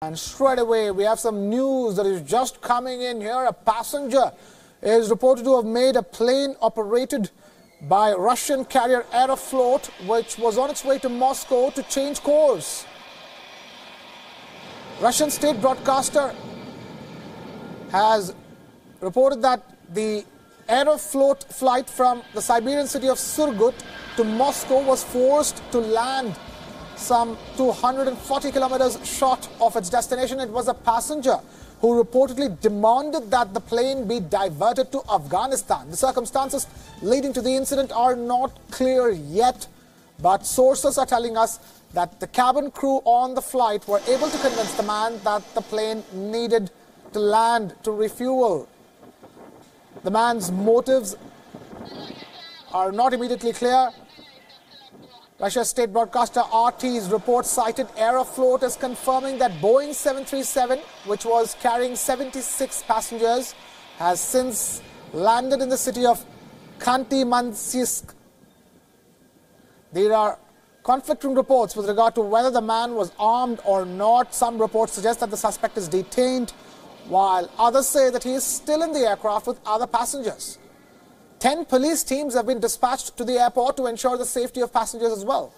And straight away, we have some news that is just coming in here. A passenger is reported to have made a plane operated by Russian carrier Aeroflot, which was on its way to Moscow, to change course. Russian state broadcaster has reported that the Aeroflot flight from the Siberian city of Surgut to Moscow was forced to land some 240 kilometers short of its destination. It was a passenger who reportedly demanded that the plane be diverted to Afghanistan. The circumstances leading to the incident are not clear yet, but sources are telling us that the cabin crew on the flight were able to convince the man that the plane needed to land to refuel. The man's motives are not immediately clear. Russia's state broadcaster RT's report cited Aeroflot as confirming that Boeing 737, which was carrying 76 passengers, has since landed in the city of Khanty-Mansisk. There are conflicting reports with regard to whether the man was armed or not. Some reports suggest that the suspect is detained, while others say that he is still in the aircraft with other passengers. 10 police teams have been dispatched to the airport to ensure the safety of passengers as well.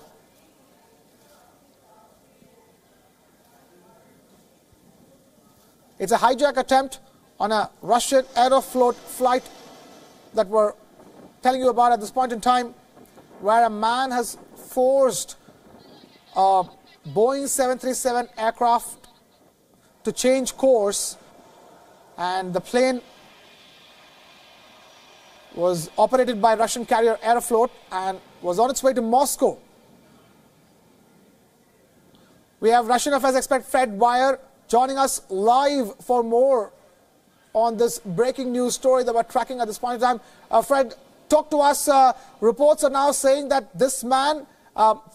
It's a hijack attempt on a Russian Aeroflot flight that we're telling you about at this point in time, where a man has forced a Boeing 737 aircraft to change course, and the plane was operated by Russian carrier Aeroflot and was on its way to Moscow. We have Russian affairs expert Fred Wion joining us live for more on this breaking news story that we're tracking at this point in time. Fred, talk to us. Reports are now saying that this man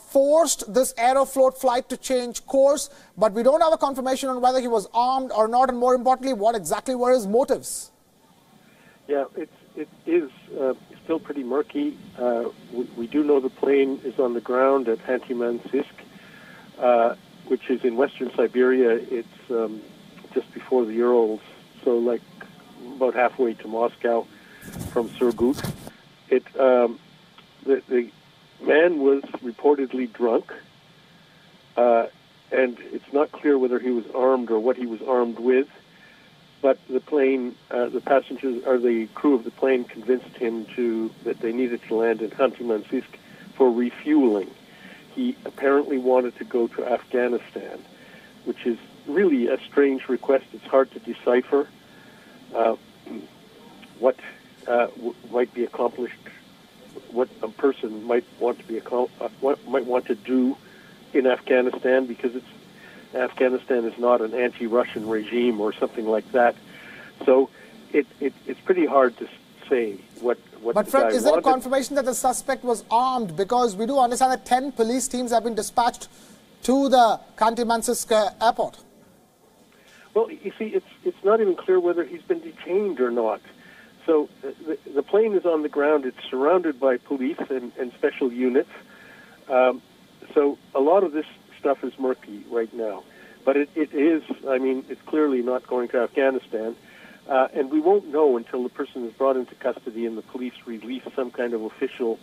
forced this Aeroflot flight to change course, but we don't have a confirmation on whether he was armed or not, and more importantly, what exactly were his motives? Yeah, it is still pretty murky. We do know the plane is on the ground at Khanty-Mansisk, which is in western Siberia. It's just before the Urals, so like about halfway to Moscow from Surgut. The man was reportedly drunk, and it's not clear whether he was armed or what he was armed with. But the plane, the passengers, or the crew of the plane, convinced him that they needed to land in Khanty-Mansisk for refueling. He apparently wanted to go to Afghanistan, which is really a strange request. It's hard to decipher what might be accomplished, what a person might want to do in Afghanistan, because Afghanistan is not an anti-Russian regime or something like that. So it's pretty hard to say what But Fred, is there a confirmation that the suspect was armed? Because we do understand that 10 police teams have been dispatched to the Khanty-Mansisk airport. Well, you see, it's not even clear whether he's been detained or not. So the plane is on the ground. It's surrounded by police and special units. So a lot of this stuff is murky right now. But it is, I mean, it's clearly not going to Afghanistan. And we won't know until the person is brought into custody and the police release some kind of official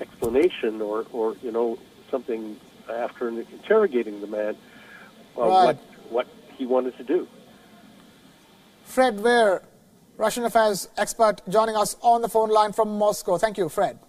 explanation or you know, something after interrogating the man, right, what he wanted to do. Fred Wion, Russian affairs expert, joining us on the phone line from Moscow. Thank you, Fred.